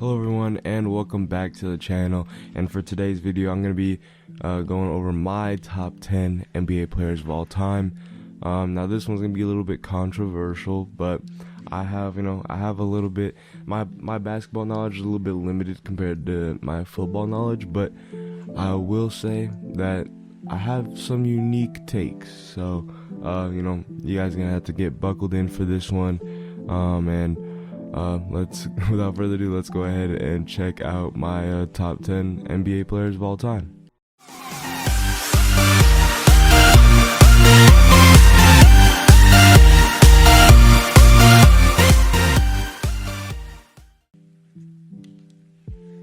Hello everyone and welcome back to the channel, and for today's video I'm going to be going over my top 10 NBA players of all time. Now this one's going to be a little bit controversial, but I have a little bit, my basketball knowledge is a little bit limited compared to my football knowledge, but I will say that I have some unique takes, so you guys are going to have to get buckled in for this one, without further ado, let's go ahead and check out my top 10 NBA players of all time.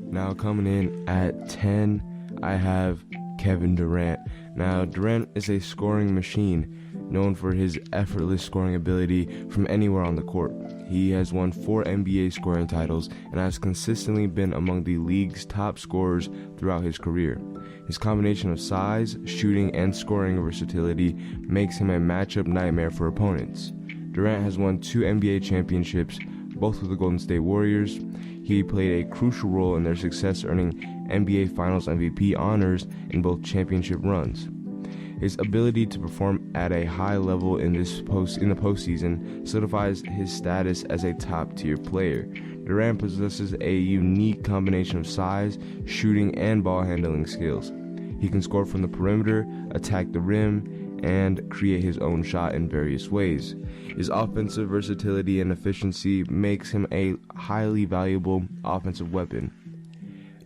Now coming in at 10, I have Kevin Durant. Now Durant is a scoring machine, known for his effortless scoring ability from anywhere on the court. He has won 4 NBA scoring titles and has consistently been among the league's top scorers throughout his career. His combination of size, shooting, and scoring versatility makes him a matchup nightmare for opponents. Durant has won 2 NBA championships, both with the Golden State Warriors. He played a crucial role in their success, earning NBA Finals MVP honors in both championship runs. His ability to perform at a high level in the postseason solidifies his status as a top-tier player. Durant possesses a unique combination of size, shooting, and ball handling skills. He can score from the perimeter, attack the rim, and create his own shot in various ways. His offensive versatility and efficiency makes him a highly valuable offensive weapon.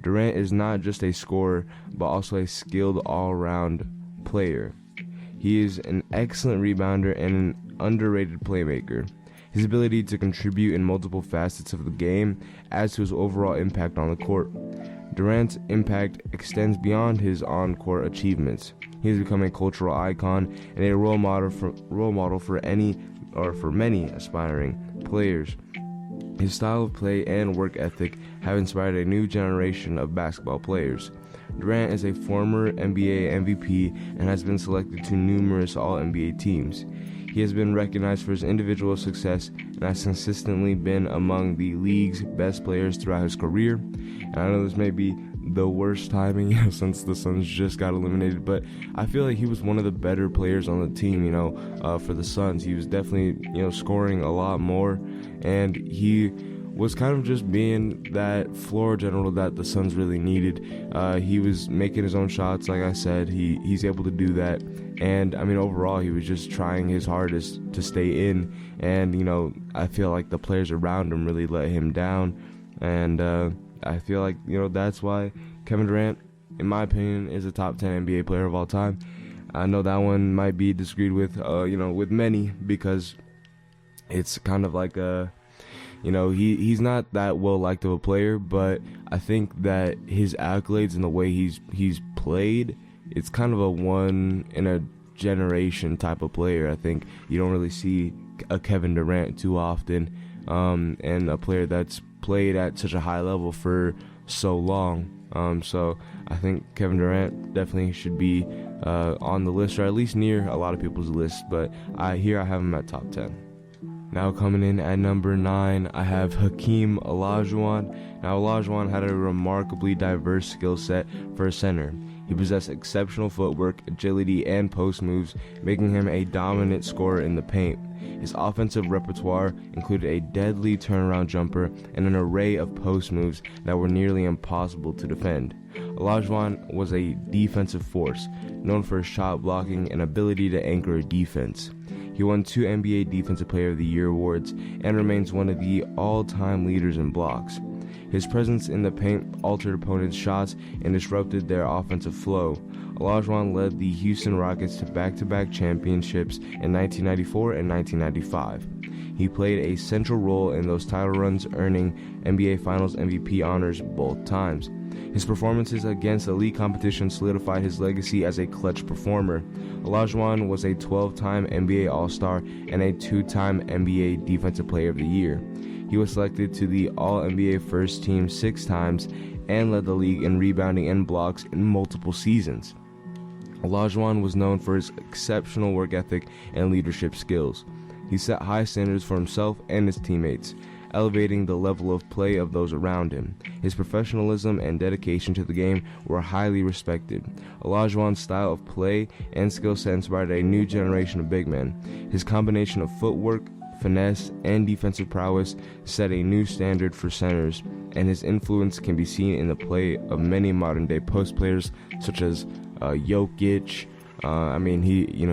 Durant is not just a scorer, but also a skilled all-around player. He is an excellent rebounder and an underrated playmaker. His ability to contribute in multiple facets of the game adds to his overall impact on the court. Durant's impact extends beyond his on-court achievements. He has become a cultural icon and a role model for many aspiring players. His style of play and work ethic have inspired a new generation of basketball players. Durant is a former NBA MVP and has been selected to numerous All-NBA teams. He has been recognized for his individual success and has consistently been among the league's best players throughout his career. And I know this may be the worst timing since the Suns just got eliminated, but I feel like he was one of the better players on the team, for the Suns. He was definitely, scoring a lot more, and he was kind of just being that floor general that the Suns really needed. He was making his own shots, like I said. He's able to do that, and overall he was just trying his hardest to stay in, and I feel like the players around him really let him down, and I feel like that's why Kevin Durant, in my opinion, is a top 10 NBA player of all time. I know that one might be disagreed with with many, because it's kind of like he's not that well liked of a player, but I think that his accolades and the way he's played, it's kind of a one in a generation type of player. I think you don't really see a Kevin Durant too often, and a player that's played at such a high level for so long. So I think Kevin Durant definitely should be on the list, or at least near a lot of people's list, but I have him at top 10. Now coming in at number 9, I have Hakeem Olajuwon. Now Olajuwon had a remarkably diverse skill set for a center. He possessed exceptional footwork, agility, and post moves, making him a dominant scorer in the paint. His offensive repertoire included a deadly turnaround jumper and an array of post moves that were nearly impossible to defend. Olajuwon was a defensive force, known for his shot blocking and ability to anchor a defense. He won 2 NBA Defensive Player of the Year awards and remains one of the all-time leaders in blocks. His presence in the paint altered opponents' shots and disrupted their offensive flow. Olajuwon led the Houston Rockets to back-to-back championships in 1994 and 1995. He played a central role in those title runs, earning NBA Finals MVP honors both times. His performances against elite competition solidified his legacy as a clutch performer. Olajuwon was a 12-time NBA All-Star and a 2-time NBA Defensive Player of the Year. He was selected to the All-NBA First Team 6 times and led the league in rebounding and blocks in multiple seasons. Olajuwon was known for his exceptional work ethic and leadership skills. He set high standards for himself and his teammates. elevating the level of play of those around him. His professionalism and dedication to the game were highly respected. Olajuwon's style of play and skill set inspired a new generation of big men. His combination of footwork, finesse, and defensive prowess set a new standard for centers, and his influence can be seen in the play of many modern-day post players such as Jokic.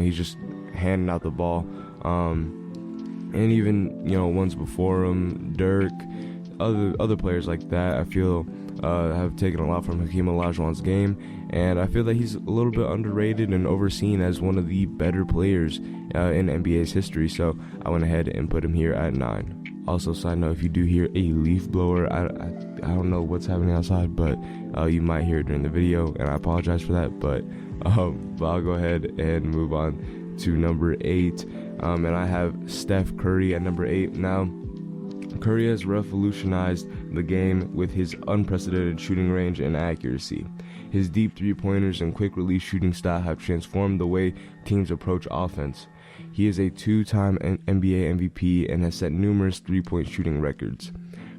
He's just handing out the ball, and even ones before him, Dirk, other players like that. I feel have taken a lot from Hakeem Olajuwon's game, and I feel that he's a little bit underrated and overseen as one of the better players in NBA's history. So I went ahead and put him here at 9. Also, side note, if you do hear a leaf blower, I don't know what's happening outside, but you might hear it during the video, and I apologize for that. But I'll go ahead and move on to number 8, and I have Steph Curry at number 8. Now, Curry has revolutionized the game with his unprecedented shooting range and accuracy. His deep three-pointers and quick-release shooting style have transformed the way teams approach offense. He is a 2-time NBA MVP and has set numerous three-point shooting records.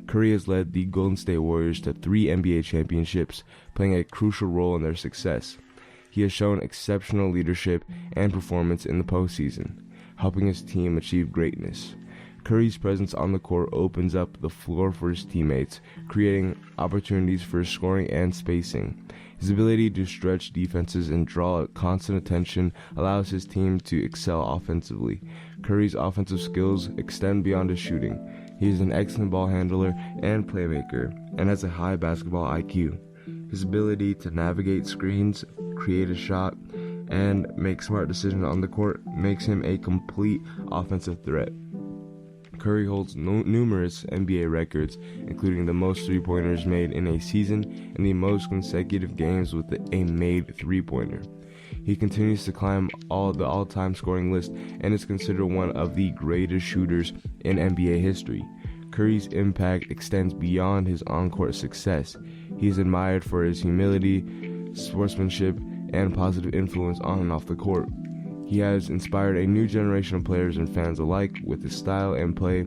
Curry has led the Golden State Warriors to 3 NBA championships, playing a crucial role in their success. He has shown exceptional leadership and performance in the postseason, helping his team achieve greatness. Curry's presence on the court opens up the floor for his teammates, creating opportunities for scoring and spacing. His ability to stretch defenses and draw constant attention allows his team to excel offensively. Curry's offensive skills extend beyond his shooting. He is an excellent ball handler and playmaker, and has a high basketball IQ. His ability to navigate screens, create a shot, and make smart decisions on the court makes him a complete offensive threat. Curry holds numerous NBA records, including the most three-pointers made in a season and the most consecutive games with a made three-pointer. He continues to climb the all-time scoring list and is considered one of the greatest shooters in NBA history. Curry's impact extends beyond his on-court success. He is admired for his humility, sportsmanship, and positive influence on and off the court. He has inspired a new generation of players and fans alike with his style and play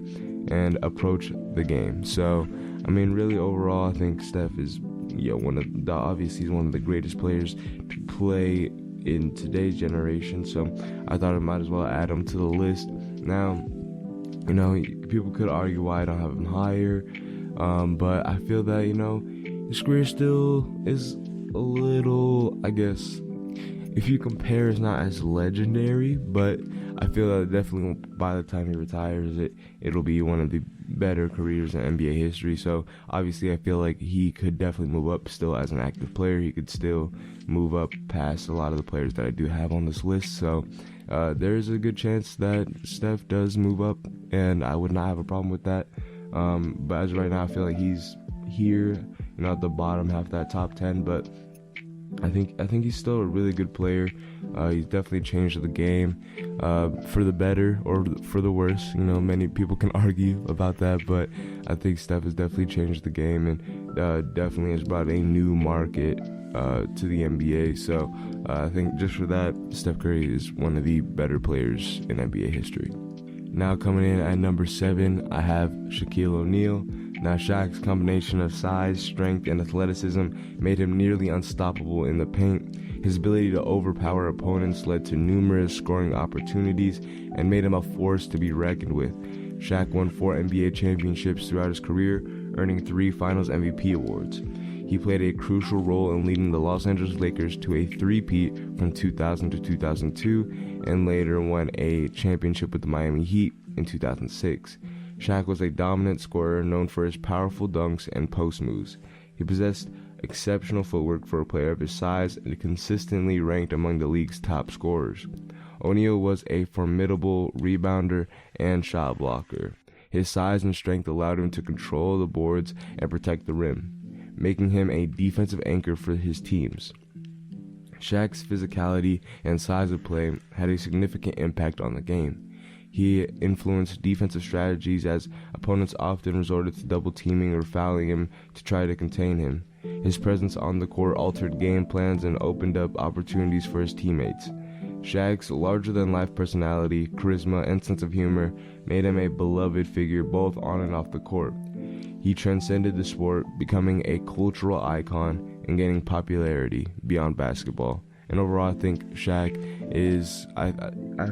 and approach the game. So, really overall, I think Steph is obviously he's one of the greatest players to play in today's generation. So I thought I might as well add him to the list. Now, people could argue why I don't have him higher, but I feel that his career still is a little, I guess, if you compare, it's not as legendary, but I feel that definitely by the time he retires, it'll be one of the better careers in NBA history. So obviously I feel like he could definitely move up still as an active player. He could still move up past a lot of the players that I do have on this list. So there's a good chance that Steph does move up, and I would not have a problem with that. But as of right now, I feel like he's here, at the bottom half of that top 10, but I think he's still a really good player. He's definitely changed the game for the better or for the worse. Many people can argue about that, but I think Steph has definitely changed the game and definitely has brought a new market to the NBA. So I think just for that, Steph Curry is one of the better players in NBA history. Now coming in at number 7, I have Shaquille O'Neal. Now, Shaq's combination of size, strength, and athleticism made him nearly unstoppable in the paint. His ability to overpower opponents led to numerous scoring opportunities and made him a force to be reckoned with. Shaq won 4 NBA championships throughout his career, earning 3 Finals MVP awards. He played a crucial role in leading the Los Angeles Lakers to a three-peat from 2000 to 2002, and later won a championship with the Miami Heat in 2006. Shaq was a dominant scorer known for his powerful dunks and post moves. He possessed exceptional footwork for a player of his size and consistently ranked among the league's top scorers. O'Neal was a formidable rebounder and shot blocker. His size and strength allowed him to control the boards and protect the rim, making him a defensive anchor for his teams. Shaq's physicality and size of play had a significant impact on the game. He influenced defensive strategies as opponents often resorted to double teaming or fouling him to try to contain him. His presence on the court altered game plans and opened up opportunities for his teammates. Shaq's larger-than-life personality, charisma, and sense of humor made him a beloved figure both on and off the court. He transcended the sport, becoming a cultural icon and gaining popularity beyond basketball. And overall, I think Shaq is, I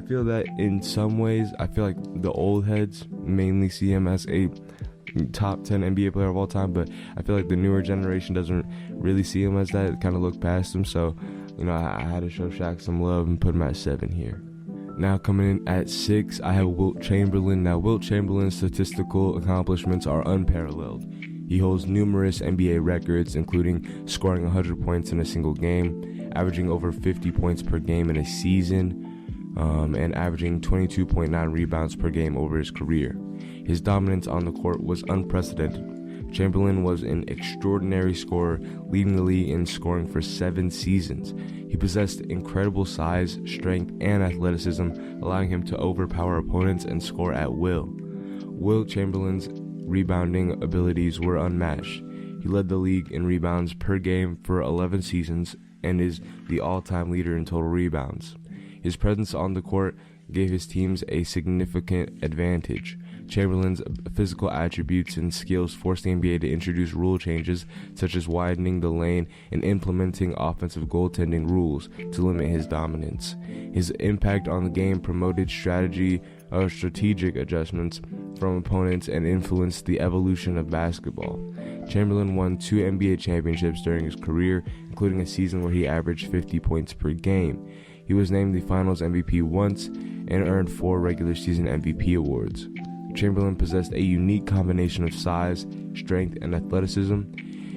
feel that in some ways, I feel like the old heads mainly see him as a top 10 NBA player of all time, but I feel like the newer generation doesn't really see him as that, kind of look past him. So, I had to show Shaq some love and put him at 7 here. Now coming in at 6, I have Wilt Chamberlain. Now Wilt Chamberlain's statistical accomplishments are unparalleled. He holds numerous NBA records, including scoring 100 points in a single game, averaging over 50 points per game in a season, and averaging 22.9 rebounds per game over his career. His dominance on the court was unprecedented. Chamberlain was an extraordinary scorer, leading the league in scoring for 7 seasons. He possessed incredible size, strength, and athleticism, allowing him to overpower opponents and score at will. Wilt Chamberlain's rebounding abilities were unmatched. He led the league in rebounds per game for 11 seasons and is the all-time leader in total rebounds. His presence on the court gave his teams a significant advantage. Chamberlain's physical attributes and skills forced the NBA to introduce rule changes such as widening the lane and implementing offensive goaltending rules to limit his dominance. His impact on the game promoted strategic adjustments from opponents and influenced the evolution of basketball. Chamberlain won 2 NBA championships during his career, including a season where he averaged 50 points per game. He was named the Finals MVP once and earned 4 regular season MVP awards. Chamberlain possessed a unique combination of size, strength, and athleticism.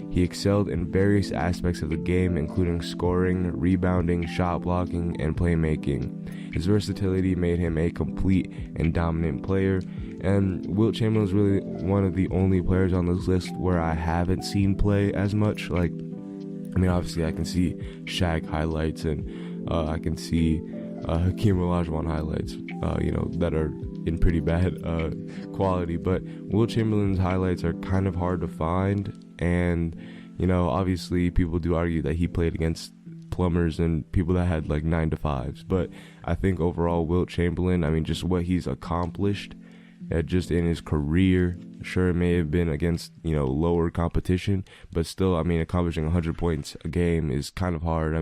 He excelled in various aspects of the game, including scoring, rebounding, shot blocking, and playmaking. His versatility made him a complete and dominant player, and Wilt Chamberlain is really one of the only players on this list where I haven't seen play as much. Obviously I can see Shaq highlights, and I can see Hakeem Olajuwon highlights, that are in pretty bad quality, but Wilt Chamberlain's highlights are kind of hard to find, and obviously people do argue that he played against plumbers and people that had 9 to 5s, but I think overall Wilt Chamberlain, just what he's accomplished just in his career, sure it may have been against lower competition, but still accomplishing 100 points a game is kind of hard.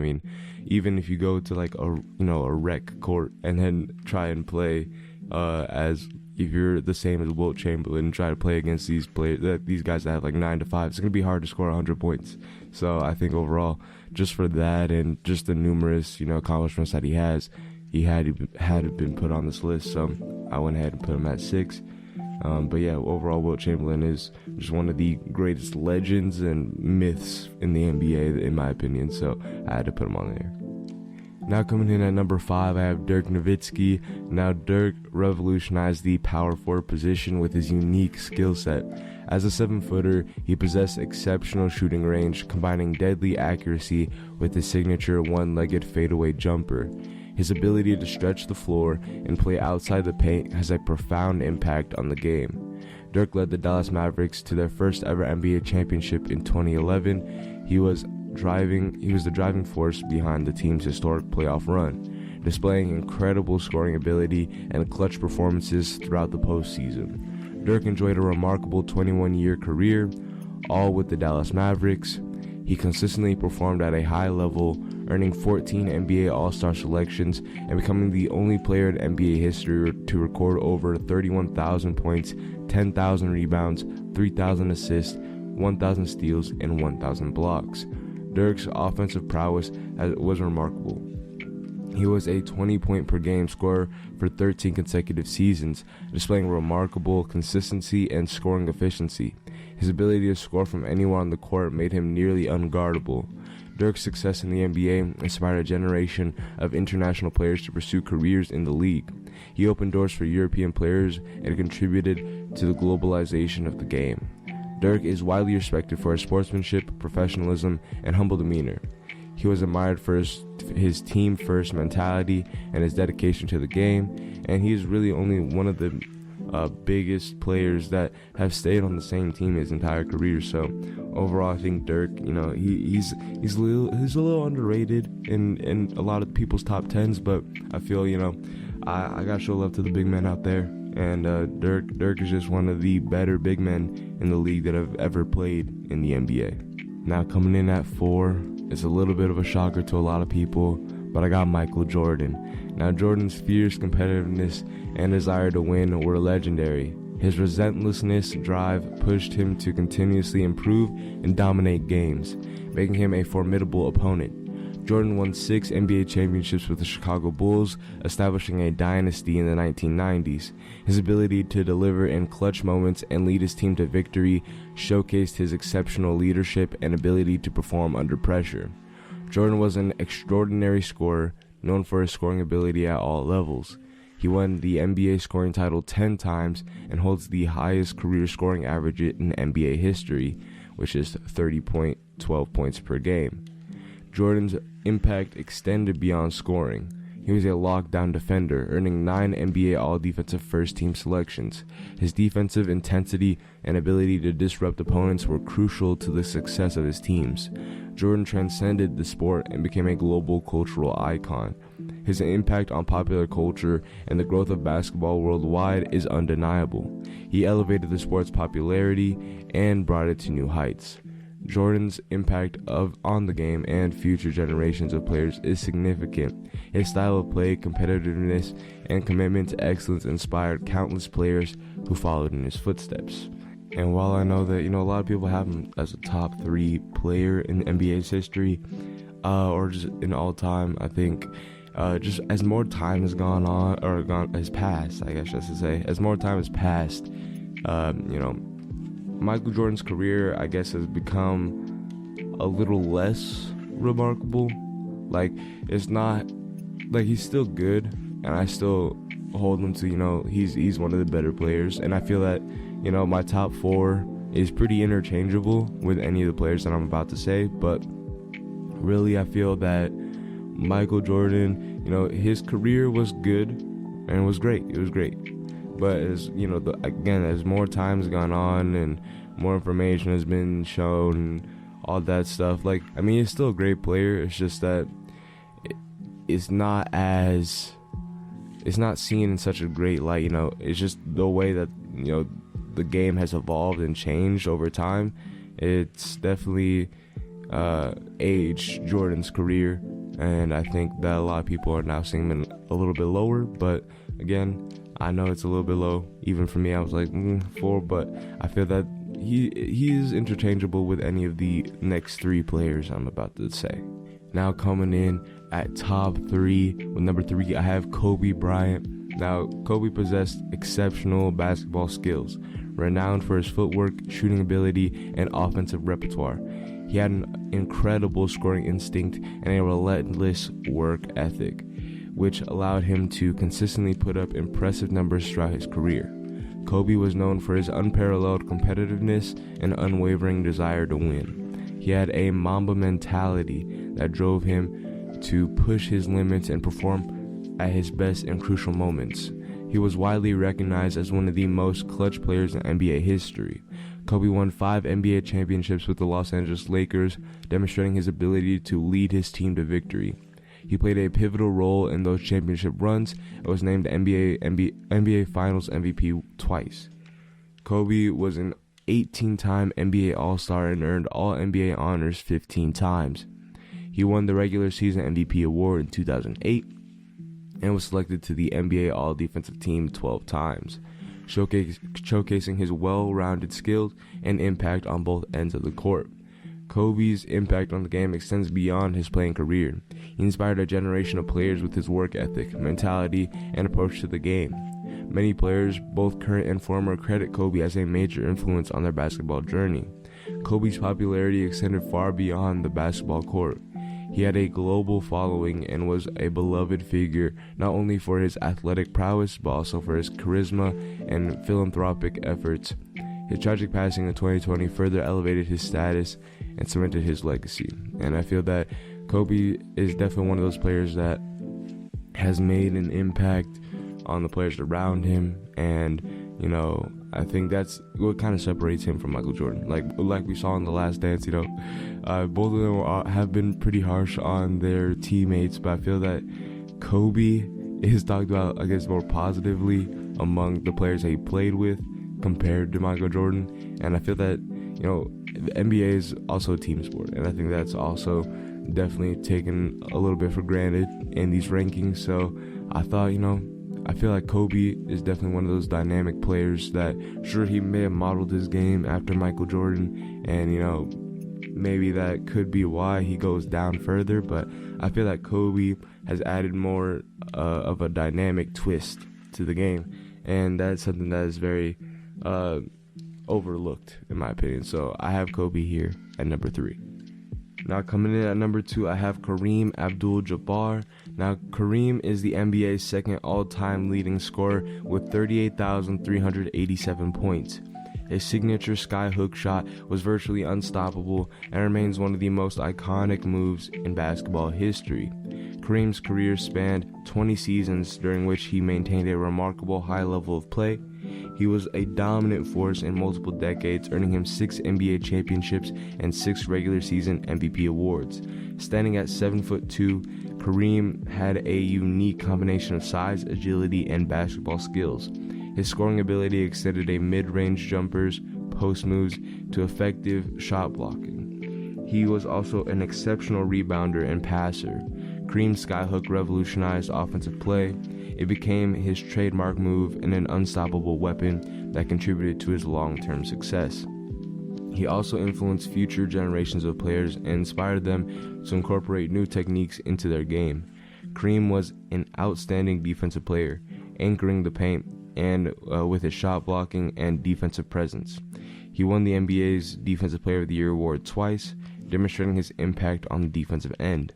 Even if you go to a rec court and then try and play as if you're the same as Wilt Chamberlain and try to play against these guys that have 9 to 5, it's gonna be hard to score 100 points. So I think overall, just for that and just the numerous accomplishments that he has, he had been put on this list. So I went ahead and put him at 6. But yeah, overall Wilt Chamberlain is just one of the greatest legends and myths in the NBA, in my opinion. So I had to put him on there. Now coming in at number 5, I have Dirk Nowitzki. Now Dirk revolutionized the power forward position with his unique skill set. As a 7-footer, he possessed exceptional shooting range, combining deadly accuracy with his signature one-legged fadeaway jumper. His ability to stretch the floor and play outside the paint has a profound impact on the game. Dirk led the Dallas Mavericks to their first ever NBA championship in 2011. He was the driving force behind the team's historic playoff run, displaying incredible scoring ability and clutch performances throughout the postseason. Dirk enjoyed a remarkable 21-year career, all with the Dallas Mavericks. He consistently performed at a high level, earning 14 NBA All-Star selections and becoming the only player in NBA history to record over 31,000 points, 10,000 rebounds, 3,000 assists, 1,000 steals, and 1,000 blocks. Dirk's offensive prowess was remarkable. He was a 20-point-per-game scorer for 13 consecutive seasons, displaying remarkable consistency and scoring efficiency. His ability to score from anywhere on the court made him nearly unguardable. Dirk's success in the NBA inspired a generation of international players to pursue careers in the league. He opened doors for European players and contributed to the globalization of the game. Dirk is widely respected for his sportsmanship, professionalism, and humble demeanor. He was admired for his team-first mentality and his dedication to the game, and he is really only one of the biggest players that have stayed on the same team his entire career. So overall, I think Dirk, he's a little underrated in a lot of people's top 10s, but I feel I gotta show love to the big men out there, And Dirk is just one of the better big men in the league that have ever played in the NBA. Now coming in at 4, it's a little bit of a shocker to a lot of people, but I got Michael Jordan. Now Jordan's fierce competitiveness and desire to win were legendary. His relentlessness drive pushed him to continuously improve and dominate games, making him a formidable opponent. Jordan won 6 NBA championships with the Chicago Bulls, establishing a dynasty in the 1990s. His ability to deliver in clutch moments and lead his team to victory showcased his exceptional leadership and ability to perform under pressure. Jordan was an extraordinary scorer, known for his scoring ability at all levels. He won the NBA scoring title 10 times and holds the highest career scoring average in NBA history, which is 30.12 points per game. Jordan's impact extended beyond scoring. He was a lockdown defender, earning 9 NBA All-Defensive First-Team selections. His defensive intensity and ability to disrupt opponents were crucial to the success of his teams. Jordan transcended the sport and became a global cultural icon. His impact on popular culture and the growth of basketball worldwide is undeniable. He elevated the sport's popularity and brought it to new heights. Jordan's impact on the game and future generations of players is significant. His style of play, competitiveness, and commitment to excellence inspired countless players who followed in his footsteps. And while I know that, a lot of people have him as a top 3 player in NBA's history, or just in all time, I think just as more time has has passed, I guess I should say, as more time has passed, Michael Jordan's career, I guess, has become a little less remarkable. Like, it's not, like, he's still good, and I still hold him to, he's one of the better players, and I feel that, my top 4 is pretty interchangeable with any of the players that I'm about to say, but really I feel that Michael Jordan, his career was good, and it was great. But as as more time's gone on and more information has been shown and all that stuff, he's still a great player. It's just that it's not seen in such a great light. It's just the way that the game has evolved and changed over time. It's definitely aged Jordan's career, and I think that a lot of people are now seeing him a little bit lower. But again, I know it's a little bit low. Even for me, I was like 4, but I feel that he is interchangeable with any of the next 3 players I'm about to say. Now coming in at top 3, with number 3, I have Kobe Bryant. Now, Kobe possessed exceptional basketball skills, renowned for his footwork, shooting ability, and offensive repertoire. He had an incredible scoring instinct and a relentless work ethic, which allowed him to consistently put up impressive numbers throughout his career. Kobe was known for his unparalleled competitiveness and unwavering desire to win. He had a Mamba mentality that drove him to push his limits and perform at his best in crucial moments. He was widely recognized as one of the most clutch players in NBA history. Kobe won 5 NBA championships with the Los Angeles Lakers, demonstrating his ability to lead his team to victory. He played a pivotal role in those championship runs and was named NBA Finals MVP twice. Kobe was an 18-time NBA All-Star and earned All-NBA honors 15 times. He won the regular season MVP award in 2008 and was selected to the NBA All-Defensive Team 12 times, showcasing his well-rounded skills and impact on both ends of the court. Kobe's impact on the game extends beyond his playing career. He inspired a generation of players with his work ethic, mentality, and approach to the game. Many players, both current and former, credit Kobe as a major influence on their basketball journey. Kobe's popularity extended far beyond the basketball court. He had a global following and was a beloved figure not only for his athletic prowess but also for his charisma and philanthropic efforts. His tragic passing in 2020 further elevated his status and cemented his legacy. And I feel that Kobe is definitely one of those players that has made an impact on the players around him, and I think that's what kind of separates him from Michael Jordan. Like we saw in The Last Dance, both of them have been pretty harsh on their teammates, but I feel that Kobe is talked about, I guess, more positively among the players that he played with compared to Michael Jordan. And I feel that, the NBA is also a team sport, and I think that's also definitely taken a little bit for granted in these rankings. So I thought, I feel like Kobe is definitely one of those dynamic players that, sure, he may have modeled his game after Michael Jordan, and maybe that could be why he goes down further, but I feel like Kobe has added more of a dynamic twist to the game, and that's something that is very overlooked in my opinion. So I have Kobe here at number 3. Now coming in at number 2, I have Kareem AbdulJabbar. Now Kareem is the NBA's second all-time leading scorer with 38,387 points. His signature skyhook shot was virtually unstoppable and remains one of the most iconic moves in basketball history. Kareem's career spanned 20 seasons, during which he maintained a remarkable high level of play. He was a dominant force in multiple decades, earning him 6 NBA championships and 6 regular season MVP awards. Standing at 7'2", Kareem had a unique combination of size, agility, and basketball skills. His scoring ability extended a mid-range jumpers, post moves, to effective shot blocking. He was also an exceptional rebounder and passer. Kareem's skyhook revolutionized offensive play. It became his trademark move and an unstoppable weapon that contributed to his long-term success. He also influenced future generations of players and inspired them to incorporate new techniques into their game. Kareem was an outstanding defensive player, anchoring the paint and with his shot blocking and defensive presence. He won the NBA's Defensive Player of the Year award twice, demonstrating his impact on the defensive end.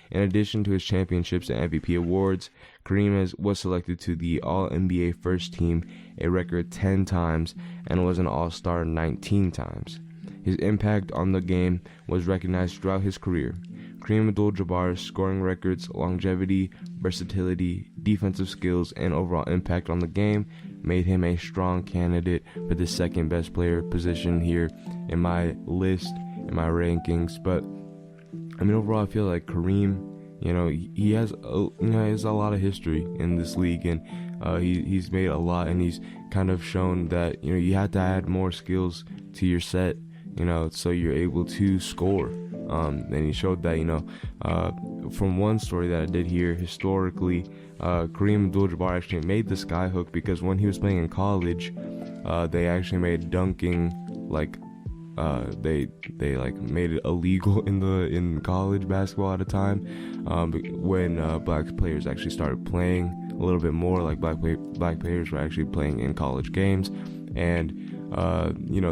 In addition to his championships and MVP awards, Kareem was selected to the All-NBA First Team a record 10 times and was an All-Star 19 times. His impact on the game was recognized throughout his career. Kareem Abdul-Jabbar's scoring records, longevity, versatility, defensive skills, and overall impact on the game made him a strong candidate for the second best player position here in my list, in my rankings. But overall, I feel like Kareem, he has a lot of history in this league, and he's made a lot, and he's kind of shown that you have to add more skills to your set, so you're able to score. And he showed that, from one story that I did hear, historically, Kareem Abdul-Jabbar actually made the skyhook because when he was playing in college, they actually made dunking they made it illegal in college basketball at a time, when black players actually started playing a little bit more. Like black players were actually playing in college games, and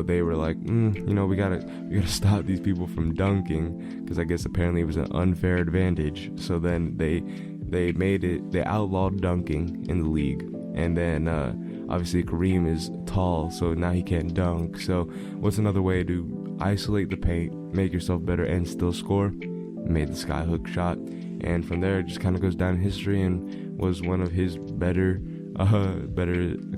they were like, we gotta stop these people from dunking, because I guess apparently it was an unfair advantage. So then they outlawed dunking in the league, and then obviously Kareem is tall, so now he can't dunk. So what's another way to isolate the paint, make yourself better, and still score? Made the skyhook shot, and from there it just kind of goes down in history and was one of his better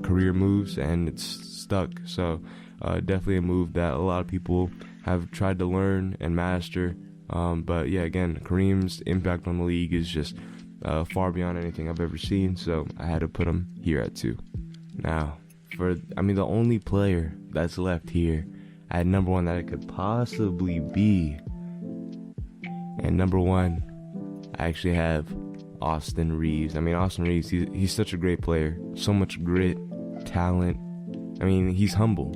career moves, and it's stuck. So definitely a move that a lot of people have tried to learn and master. But yeah, again, Kareem's impact on the league is just far beyond anything I've ever seen. So I had to put him here at 2. Now, the only player that's left here at number 1 that it could possibly be, and number 1, I actually have Austin Reeves. Austin Reeves, he's such a great player, so much grit, talent. He's humble,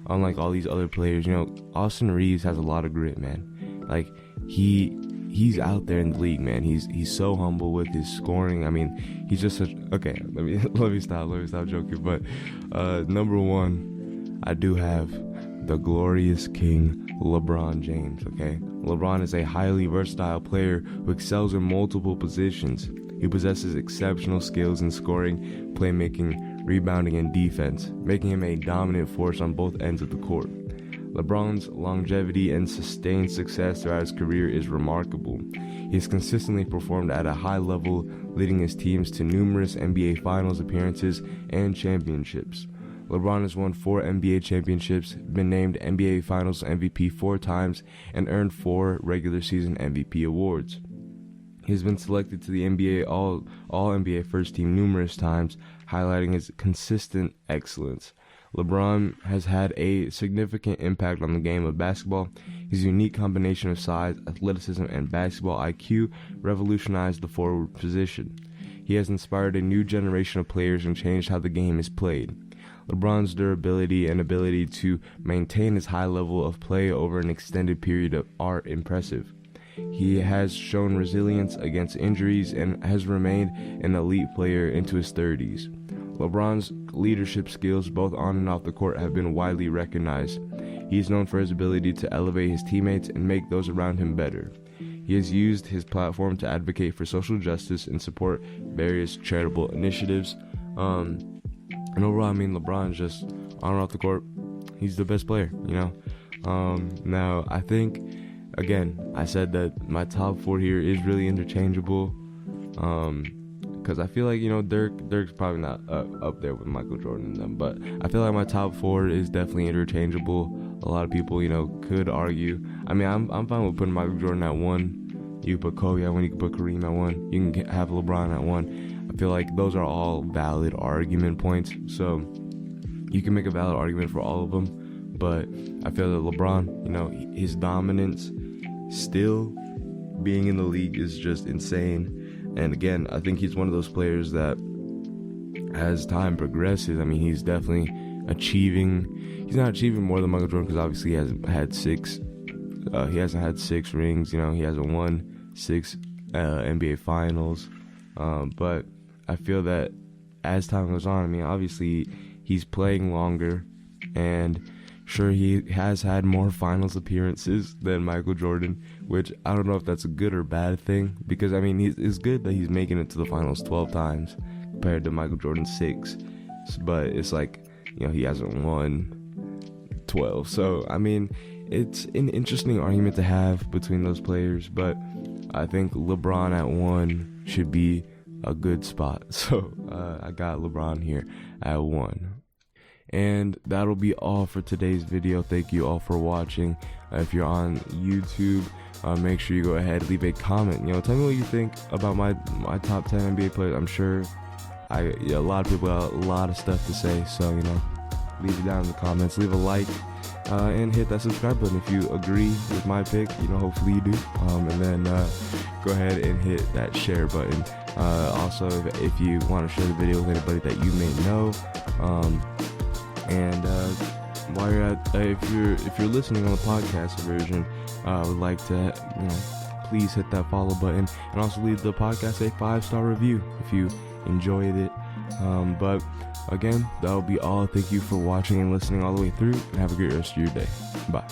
unlike all these other players. Austin Reeves has a lot of grit, man. Like, he's out there in the league, man. He's so humble with his scoring. He's just such. Okay, let me stop joking. But number 1, I do have the glorious King LeBron James. Okay, LeBron is a highly versatile player who excels in multiple positions. He possesses exceptional skills in scoring, playmaking, rebounding, and defense, making him a dominant force on both ends of the court. LeBron's longevity and sustained success throughout his career is remarkable. He has consistently performed at a high level, leading his teams to numerous NBA Finals appearances and championships. LeBron has won 4 NBA championships, been named NBA Finals MVP 4 times, and earned 4 regular season MVP awards. He's been selected to the NBA all NBA first team numerous times, highlighting his consistent excellence. LeBron has had a significant impact on the game of basketball. His unique combination of size, athleticism, and basketball IQ revolutionized the forward position. He has inspired a new generation of players and changed how the game is played. LeBron's durability and ability to maintain his high level of play over an extended period are impressive. He has shown resilience against injuries and has remained an elite player into his 30s. LeBron's leadership skills both on and off the court have been widely recognized. He is known for his ability to elevate his teammates and make those around him better. He has used his platform to advocate for social justice and support various charitable initiatives. And overall, I mean, LeBron's just on and off the court, he's the best player, you know. Now, I think, again, I said that my top 4 here is really interchangeable, because I feel like, you know, Dirk's probably not up there with Michael Jordan and them, but I feel like my top 4 is definitely interchangeable. A lot of people, you know, could argue. I mean, I'm fine with putting Michael Jordan at 1. You can put Kobe at 1. You can put Kareem at 1. You can have LeBron at 1. I feel like those are all valid argument points. So you can make a valid argument for all of them. But I feel that LeBron, you know, his dominance still being in the league is just insane. And again, I think he's one of those players that as time progresses, I mean, he's definitely he's not achieving more than Michael Jordan, because obviously he hasn't had 6 rings, you know, he hasn't won 6 NBA finals, but I feel that as time goes on, I mean, obviously he's playing longer, and sure, he has had more finals appearances than Michael Jordan, which I don't know if that's a good or bad thing, because I mean, it's good that he's making it to the finals 12 times compared to Michael Jordan's 6, but it's like, you know, he hasn't won 12. So I mean, it's an interesting argument to have between those players, but I think LeBron at 1 should be a good spot. So I got LeBron here at 1. And that'll be all for today's video. Thank you all for watching. If you're on YouTube, make sure you go ahead, leave a comment. You know, tell me what you think about my top 10 NBA players. I'm sure a lot of people have a lot of stuff to say, so, you know, leave it down in the comments, leave a like, and hit that subscribe button if you agree with my pick. You know, hopefully you do. And then go ahead and hit that share button. Also, if you want to share the video with anybody that you may know, and while you're at, if you're listening on the podcast version, I would like to, you know, please hit that follow button, and also leave the podcast a 5-star review if you enjoyed it. But again, that'll be all. Thank you for watching and listening all the way through, and have a great rest of your day. Bye.